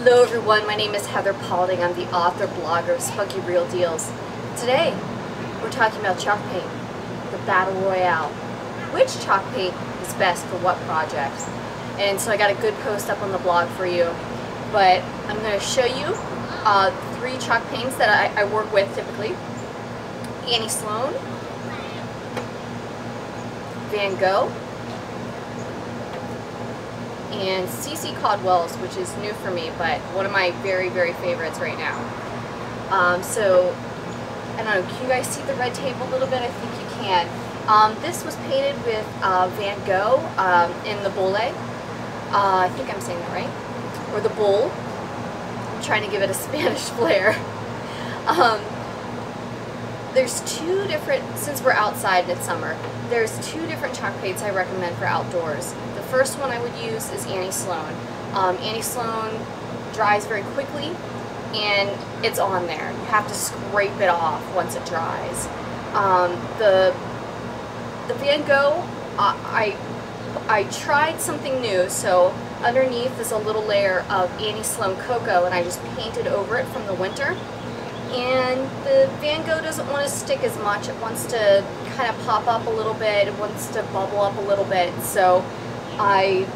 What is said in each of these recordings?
Hello everyone, my name is Heather Paulding. I'm the author, blogger of Spunky Real Deals. Today, we're talking about chalk paint, the Battle Royale. Which chalk paint is best for what project? And so I got a good post up on the blog for you. But I'm going to show you 3 chalk paints that I work with typically. Annie Sloan, Van Gogh, and C.C. Caldwell's, which is new for me, but one of my very, very favorites right now. So, I don't know, can you guys see the red tape a little bit? I think you can. This was painted with Van Gogh in the Bulle. I think I'm saying that right. Or the Bull. I'm trying to give it a Spanish flair. There's 2 different, since we're outside and it's summer, there's 2 different chalk paints I recommend for outdoors. The first one I would use is Annie Sloan. Annie Sloan dries very quickly and it's on there. You have to scrape it off once it dries. The Van Gogh, I tried something new, so underneath is a little layer of Annie Sloan Cocoa and I just painted over it from the winter. And the Van Gogh doesn't want to stick as much. It wants to kind of pop up a little bit. It wants to bubble up a little bit. So I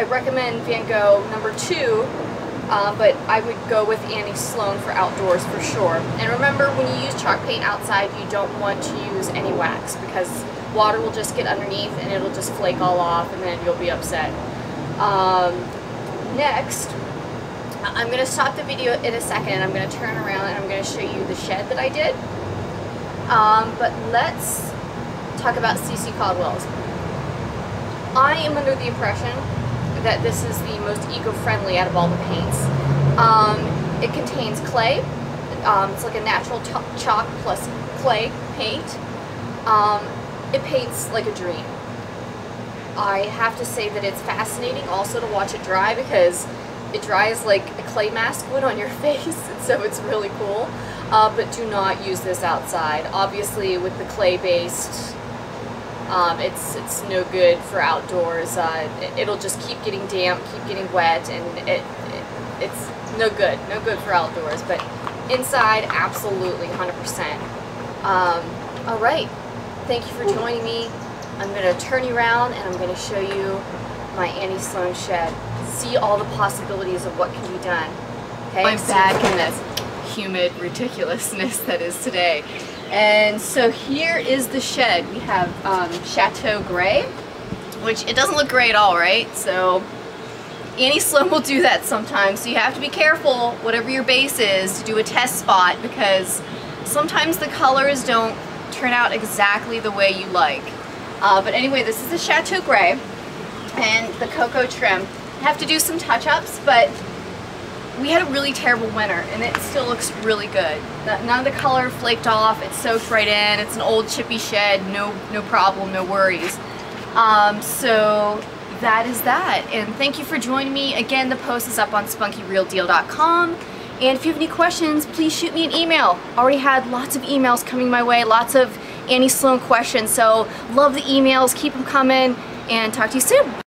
recommend Van Gogh number 2, but I would go with Annie Sloan for outdoors for sure. And remember, when you use chalk paint outside, you don't want to use any wax because water will just get underneath and it'll just flake all off and then you'll be upset. Next, I'm going to stop the video in a second and I'm going to turn around and I'm going to show you the shed that I did. But let's talk about C.C. Caldwell's. I am under the impression that this is the most eco-friendly out of all the paints. It contains clay. It's like a natural chalk plus clay paint. It paints like a dream. I have to say that it's fascinating also to watch it dry because it dries like a clay mask would on your face, and so it's really cool. But do not use this outside. Obviously, with the clay-based, it's no good for outdoors. It'll just keep getting damp, keep getting wet, and it's no good for outdoors. But inside, absolutely, 100%. All right, thank you for joining me. I'm going to turn you around and I'm going to show you my Annie Sloan shed. See all the possibilities of what can be done. Okay, I'm back in this humid ridiculousness that is today. And so here is the shed. We have Chateau Gray, which it doesn't look gray at all, right? So Annie Sloan will do that sometimes. So you have to be careful, whatever your base is, to do a test spot because sometimes the colors don't turn out exactly the way you like. But anyway, this is the Chateau Gray and the cocoa trim. Have to do some touch-ups, but we had a really terrible winter and it still looks really good. None of the color flaked off, it's soaked right in, it's an old chippy shed, no problem, no worries. So that is that, and thank you for joining me. Again, the post is up on spunkyrealdeal.com, and if you have any questions, please shoot me an email. Already had lots of emails coming my way, lots of Annie Sloan questions, so love the emails, keep them coming, and talk to you soon.